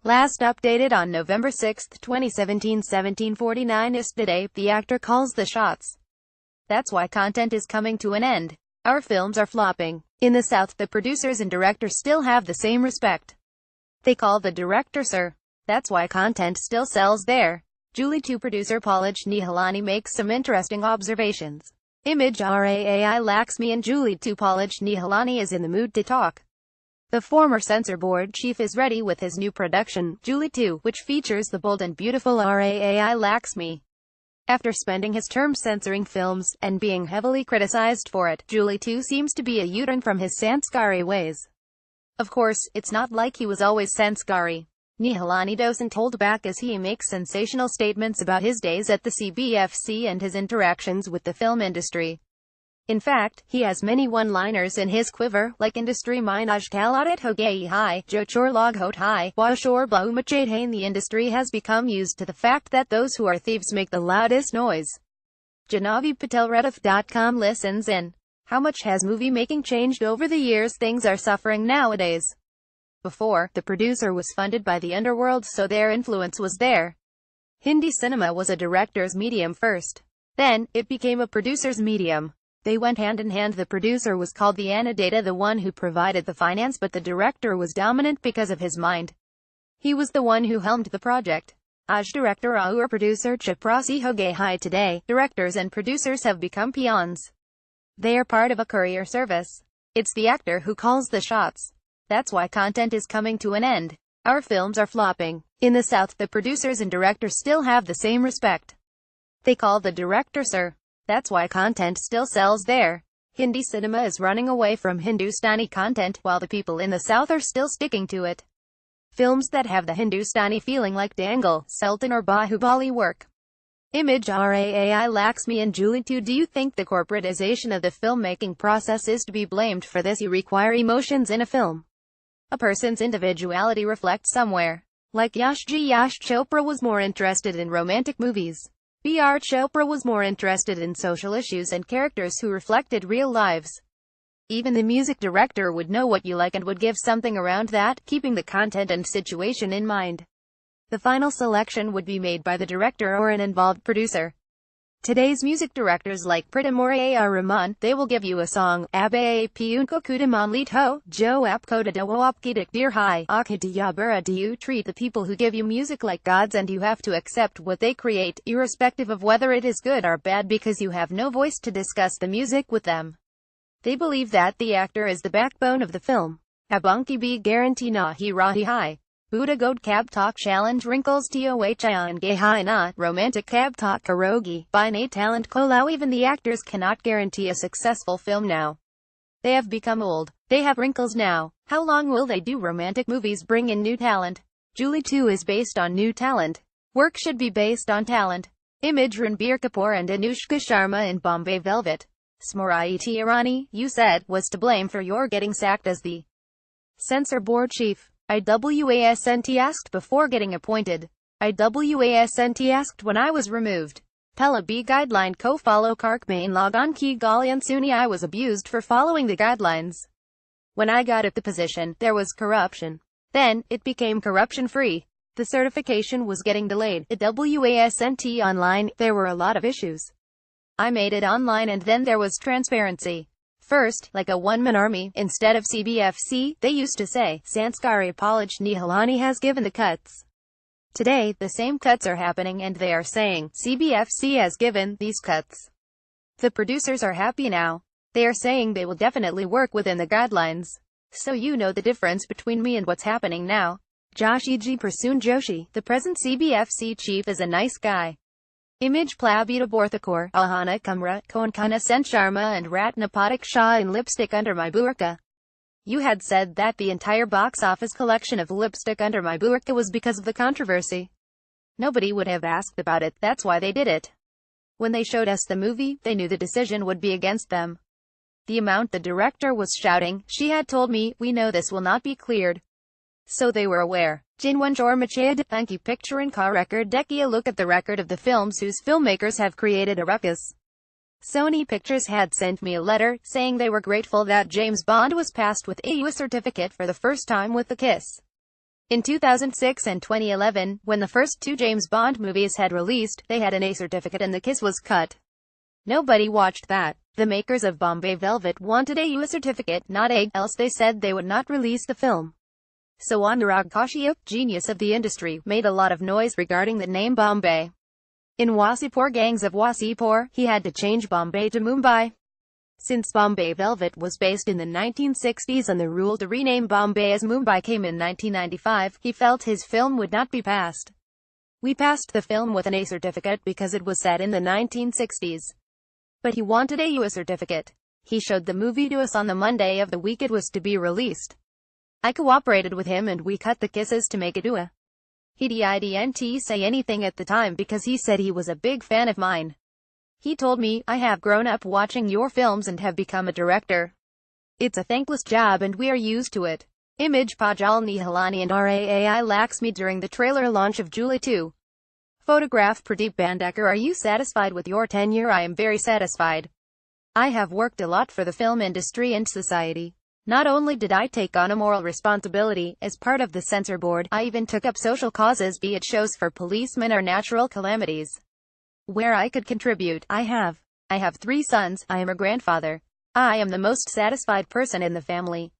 Last updated on November 6, 2017, 17:49 ISTToday, the actor calls the shots. That's why content is coming to an end. Our films are flopping. In the South, the producers and directors still have the same respect. They call the director sir. That's why content still sells there. Julie 2 producer Palaj Nihalani makes some interesting observations. Image RAAI Laxmi and Julie 2 Palaj Nihalani is in the mood to talk. The former censor board chief is ready with his new production, Julie 2, which features the bold and beautiful RAAI Laxmi. After spending his term censoring films, and being heavily criticized for it, Julie 2 seems to be a U-turn from his sanskari ways. Of course, it's not like he was always sanskari. Nihalani doesn't hold back as he makes sensational statements about his days at the CBFC and his interactions with the film industry. In fact, he has many one-liners in his quiver, like industry minaj taladat ho gayi hai, jo chor log hot hai, washor bahumachate hain. The industry has become used to the fact that those who are thieves make the loudest noise. Janavi Patel Rediff.com listens in. How much has movie making changed over the years? Things are suffering nowadays. Before, the producer was funded by the underworld, so their influence was there. Hindi cinema was a director's medium first. Then, it became a producer's medium. They went hand in hand. The producer was called the annodata, the one who provided the finance, but the director was dominant because of his mind. He was the one who helmed the project. Aj director aur producer chaprasi ho gaye hai. Today, directors and producers have become peons. They are part of a courier service. It's the actor who calls the shots. That's why content is coming to an end. Our films are flopping. In the South, the producers and directors still have the same respect. They call the director sir. That's why content still sells there. Hindi cinema is running away from Hindustani content, while the people in the South are still sticking to it. Films that have the Hindustani feeling like Dangal, Sultan or Bahubali work. Image RAAI Laxmi and Julie 2. Do you think the corporatization of the filmmaking process is to be blamed for this? You require emotions in a film. A person's individuality reflects somewhere. Like Yash Chopra was more interested in romantic movies. B.R. Chopra was more interested in social issues and characters who reflected real lives. Even the music director would know what you like and would give something around that, keeping the content and situation in mind. The final selection would be made by the director or an involved producer. Today's music directors like Pridamore A.R. Rahman, they will give you a song, Abe Piunko Kudaman Lito, Jo Apkoda Dawapkidik Dear Hi, Akadiyabura. Do you treat the people who give you music like gods, and you have to accept what they create, irrespective of whether it is good or bad, because you have no voice to discuss the music with them? They believe that the actor is the backbone of the film. Abunki B guarantee na hi rahi hai. Buddha Goat Cab Talk Challenge Wrinkles Tohian Gay Hai Na, Romantic Cab Talk Karogi, by Na Talent Kolau. Even the actors cannot guarantee a successful film now. They have become old. They have wrinkles now. How long will they do romantic movies? Bring in new talent. Julie 2 is based on new talent. Work should be based on talent. Image Ranbir Kapoor and Anushka Sharma in Bombay Velvet. Smriti Irani, you said, was to blame for your getting sacked as the censor board chief. IWASNT asked before getting appointed. IWASNT asked when I was removed. Pella B guideline co-follow Kark main log on ki Galian Suni. I was abused for following the guidelines. When I got at the position, there was corruption. Then, it became corruption-free. The certification was getting delayed. IWASNT online, there were a lot of issues. I made it online, and then there was transparency. First, like a one-man army, instead of CBFC, they used to say, Sanskari Palaj Nihalani has given the cuts. Today, the same cuts are happening and they are saying, CBFC has given these cuts. The producers are happy now. They are saying they will definitely work within the guidelines. So you know the difference between me and what's happening now. Joshi G. Prasoon Joshi, the present CBFC chief, is a nice guy. Image Plabita Borthakor, Ahana Kumra, Konkana Sen Sharma and Ratna Patak Shah in Lipstick Under My Burqa. You had said that the entire box office collection of Lipstick Under My Burqa was because of the controversy. Nobody would have asked about it, that's why they did it. When they showed us the movie, they knew the decision would be against them. The amount the director was shouting, she had told me, we know this will not be cleared. So they were aware. Jinwanjor Machayad, Thanki Picture and Car Record Dekia. Look at the record of the films whose filmmakers have created a ruckus. Sony Pictures had sent me a letter, saying they were grateful that James Bond was passed with a US certificate for the first time with The Kiss. In 2006 and 2011, when the first two James Bond movies had released, they had an A certificate and the kiss was cut. Nobody watched that. The makers of Bombay Velvet wanted a U certificate, not A, else they said they would not release the film. So Anurag Kashyap, genius of the industry, made a lot of noise regarding the name Bombay. In Wasipur Gangs of Wasipur, he had to change Bombay to Mumbai. Since Bombay Velvet was based in the 1960s and the rule to rename Bombay as Mumbai came in 1995, he felt his film would not be passed. We passed the film with an A certificate because it was set in the 1960s. But he wanted a U certificate. He showed the movie to us on the Monday of the week it was to be released. I cooperated with him and we cut the kisses to make it UA. He didn't say anything at the time because he said he was a big fan of mine. He told me, I have grown up watching your films and have become a director. It's a thankless job and we are used to it. Image Pajal Nihalani and Rai Laxmi during the trailer launch of July 2. Photograph Pradeep Bandekar. Are you satisfied with your tenure? I am very satisfied. I have worked a lot for the film industry and society. Not only did I take on a moral responsibility, as part of the censor board, I even took up social causes, be it shows for policemen or natural calamities. Where I could contribute, I have. I have 3 sons, I am a grandfather. I am the most satisfied person in the family.